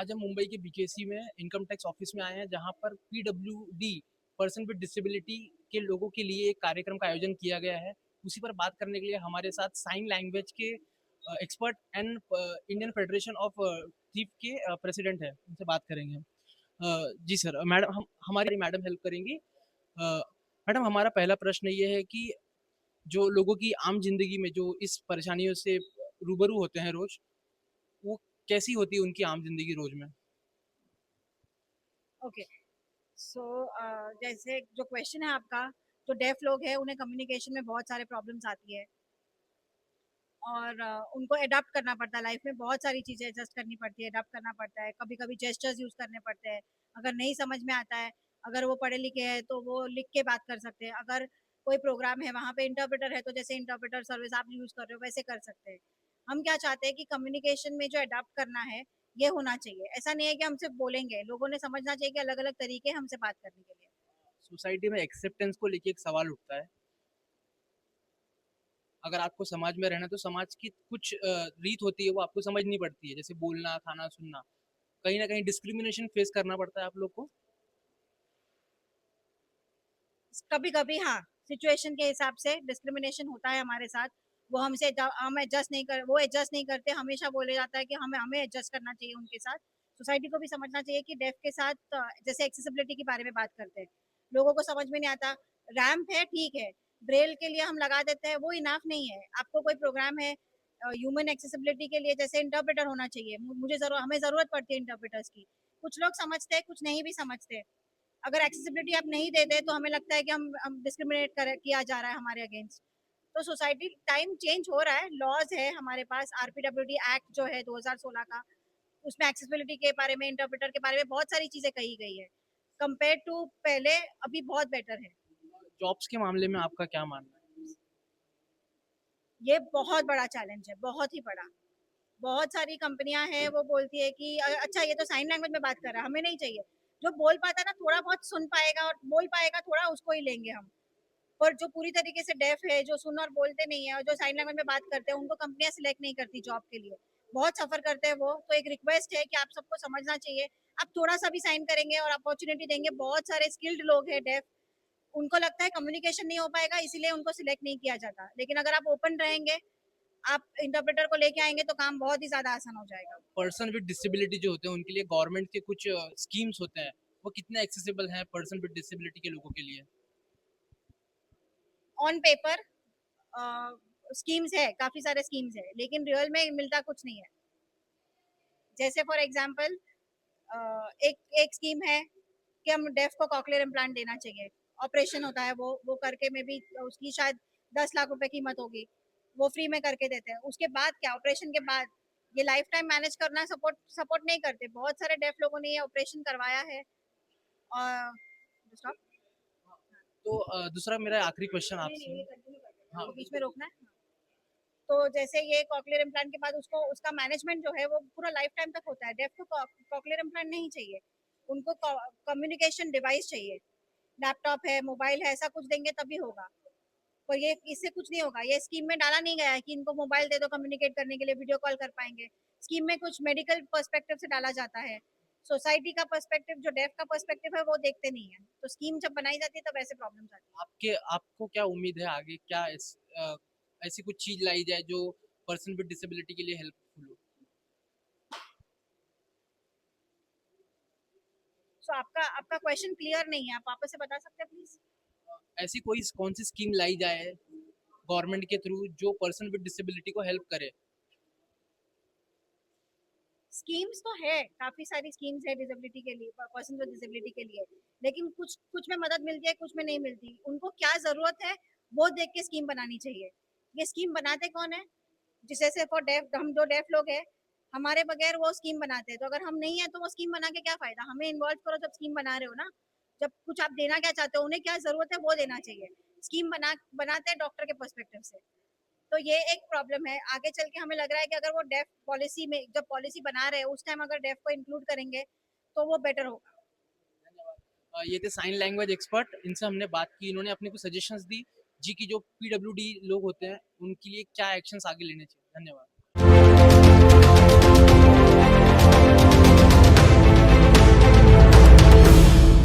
आज हम मुंबई के बीकेसी में इनकम टैक्स ऑफिस में आए हैं, जहां पर पीडब्ल्यूडी पर्सन विद डिसेबिलिटी के लोगों के लिए एक कार्यक्रम का आयोजन किया गया है। उसी पर बात करने के लिए हमारे साथ साइन लैंग्वेज के expert and Indian federation of thief के प्रेसिडेंट है, उनसे बात करेंगे हम। जी सर, मैडम हम हमारी मैडम हेल्प करेंगी। मैडम, हमारा पहला प्रश्न ये है कि जो लोगों की आम जिंदगी में जो इस परेशानियों से रूबरू होते हैं रोज, वो कैसी होती है उनकी आम जिंदगी रोज में? ओके। सो जैसे जो क्वेश्चन है आपका, जो डेफ लोग हैं उन्हें कम्युनिकेशन में बहुत सारे प्रॉब्लम्स आती है और उनको अडाप्ट करना पड़ता है। लाइफ में बहुत सारी चीज़ें एडजस्ट करनी पड़ती है, अडाप्ट करना पड़ता है। कभी कभी जेस्चर्स यूज़ करने पड़ते हैं। अगर नहीं समझ में आता है, अगर वो पढ़े लिखे हैं तो वो लिख के बात कर सकते हैं। अगर कोई प्रोग्राम है वहाँ पे इंटरप्रेटर है तो जैसे इंटरप्रेटर सर्विस आप यूज़ कर रहे हो वैसे कर सकते हैं। हम क्या चाहते हैं कि कम्युनिकेशन में जो अडाप्ट करना है ये होना चाहिए। ऐसा नहीं है कि हम सिर्फ बोलेंगे, लोगों ने समझना चाहिए कि अलग अलग तरीके हैं हमसे बात करने के लिए। सोसाइटी में एक्सेप्टेंस को लेके एक सवाल उठता है। अगर आपको समाज में रहना है, तो समाज की कुछ रीत होती है, वो आपको समझनी पड़ती है, जैसे बोलना, खाना, सुनना। कहीं ना कहीं डिस्क्रिमिनेशन फेस करना पड़ता है आप लोग को। कभी कभी हाँ, सिचुएशन के हिसाब से डिस्क्रिमिनेशन होता है हमारे साथ। वो हमसे हम एडजस्ट नहीं कर वो एडजस्ट नहीं करते। हमेशा बोले जाता है कि हमें हमें एडजस्ट करना चाहिए उनके साथ। सोसाइटी को भी समझना चाहिए कि डेफ के साथ जैसे एक्सेसिबिलिटी के बारे में बात करते हैं, लोगों को समझ में नहीं आता। रैम्प है, ठीक है, ब्रेल के लिए हम लगा देते हैं, वो इनाफ नहीं है। आपको कोई प्रोग्राम है ह्यूमन एक्सेसिबिलिटी के लिए, जैसे इंटरप्रेटर होना चाहिए। हमें जरूरत पड़ती है इंटरप्रेटर्स की। कुछ लोग समझते हैं, कुछ नहीं भी समझते। अगर एक्सेसिबिलिटी आप नहीं देते तो हमें लगता है कि हम डिस्क्रिमिनेट किया जा रहा है हमारे अगेंस्ट। तो सोसाइटी टाइम चेंज हो रहा है, लॉज है हमारे पास। आरपीडब्ल्यूडी एक्ट जो है 2016 का, उसमें एक्सेसिबिलिटी के बारे में, इंटरप्रेटर के बारे में बहुत सारी चीजें कही गई है। कंपेयर टू पहले अभी बहुत बेटर है। जॉब्स के मामले में आपका क्या मानना है? ये बहुत बड़ा चैलेंज है, बहुत ही बड़ा। बहुत सारी कंपनियां हैं, वो बोलती है कि अच्छा ये तो साइन लैंग्वेज में बात कर रहा है, हमें नहीं चाहिए। जो बोल पाता है ना, थोड़ा बहुत सुन पाएगा और बोल पाएगा थोड़ा, उसको ही लेंगे हम। पर जो पूरी तरीके से डेफ है, जो सुन और बोलते नहीं है और जो साइन लैंग्वेज में बात करते हैं, उनको कंपनियां सिलेक्ट नहीं करती जॉब के लिए। बहुत सफर करते हैं वो। तो एक रिक्वेस्ट है कि आप सबको समझना चाहिए। आप थोड़ा सा भी साइन करेंगे और अपॉर्चुनिटी देंगे, बहुत सारे स्किल्ड लोग हैं डेफ, उनको लगता है कम्युनिकेशन नहीं हो पाएगा इसीलिए उनको सिलेक्ट नहीं किया जाता। लेकिन अगर आप ओपन रहेंगे, आप इंटरप्रेटर को लेके आएंगे, तो काम बहुत ही ज्यादा आसान हो जाएगा। पर्सन विद डिसेबिलिटी जो होते हैं, उनके लिए गवर्नमेंट के कुछ स्कीम्स होते हैं, वो कितने एक्सेसिबल हैं पर्सन विद डिसेबिलिटी के लोगों के लिए? ऑन पेपर स्कीम्स है, काफी सारे स्कीम्स है, लेकिन रियल में मिलता कुछ नहीं है। जैसे फॉर एग्जांपल एक एक स्कीम है कि हम डेफ को कॉकलियर इम्प्लांट देना चाहिए। ऑपरेशन होता है, वो करके में भी उसकी शायद 10 लाख रुपए कीमत होगी। वो फ्री में करके देते हैं। उसके बाद क्या, ऑपरेशन के बाद ये लाइफ टाइम मैनेज करना सपोर्ट सपोर्ट नहीं करते। बहुत सारे डेफ लोगों ने ये ऑपरेशन करवाया है। और दूसरा, तो दूसरा मेरा आखिरी क्वेश्चन नहीं आपसे नहीं, है। ये कंटिन्यू करना है, हाँ। ये बीच में रोकना है। तो जैसे ये कॉकलियर इम्प्लांट के बाद उसको उसका मैनेजमेंट जो है वो पूरा लाइफ टाइम तक होता है। डेफ को कॉकलियर इम्प्लांट नहीं चाहिए, उनको कम्युनिकेशन डिवाइस चाहिए। लैपटॉप है, मोबाइल है, ऐसा कुछ देंगे तभी होगा। पर ये इससे कुछ नहीं होगा। ये स्कीम में डाला नहीं गया है कि इनको मोबाइल दे दो कम्युनिकेट करने के लिए, वीडियो कॉल कर पाएंगे। स्कीम में कुछ मेडिकल पर्सपेक्टिव से डाला जाता है। सोसाइटी का पर्सपेक्टिव, जो डेफ का पर्सपेक्टिव है, वो देखते नहीं है। तो स्कीम जब बनाई जाती है तब ऐसे प्रॉब्लम्स आती है। आपको क्या उम्मीद है आगे, क्या ऐसी कुछ चीज लाई जाए जो पर्सन विद डिसेबिलिटी के लिए हेल्पफुल हो? सो आपका आपका क्वेश्चन क्लियर नहीं है, आप वापस से बता सकते हैं प्लीज? ऐसी कोई कौन सी स्कीम लाई जाए गवर्नमेंट के थ्रू जो पर्सन विद डिसेबिलिटी को हेल्प करे? स्कीम्स तो है, काफी सारी स्कीम्स है डिसेबिलिटी के लिए, पर्सन विद डिसेबिलिटी के लिए। लेकिन कुछ कुछ में मदद मिलती है, कुछ में नहीं मिलती। उनको क्या जरूरत है वो देख के स्कीम बनानी चाहिए। ये स्कीम बनाते कौन है? जैसे फॉर डेफ, हम जो डेफ लोग हैं, हमारे बगैर वो स्कीम बनाते हैं। तो अगर हम नहीं है तो वो स्कीम बना के क्या फायदा? हमें इन्वॉल्व करो जब स्कीम बना रहे हो ना। जब कुछ आप देना क्या चाहते हो, उन्हें क्या जरूरत है वो देना चाहिए। स्कीम बनाते हैं डॉक्टर के पर्सपेक्टिव से। तो ये एक प्रॉब्लम है। आगे चल के हमें लग रहा है कि अगर वो डेफ पॉलिसी में, जब पॉलिसी बना रहे हैं उस टाइम अगर डेफ को इंक्लूड करेंगे तो वो बेटर होगा। ये थे साइन लैंग्वेज एक्सपर्ट, इनसे हमने बात की, इन्होंने अपने कुछ सजेशंस दी जी, की जो पीडब्ल्यूडी लोग होते हैं उनके लिए क्या एक्शंस आगे लेने चाहिए। धन्यवाद।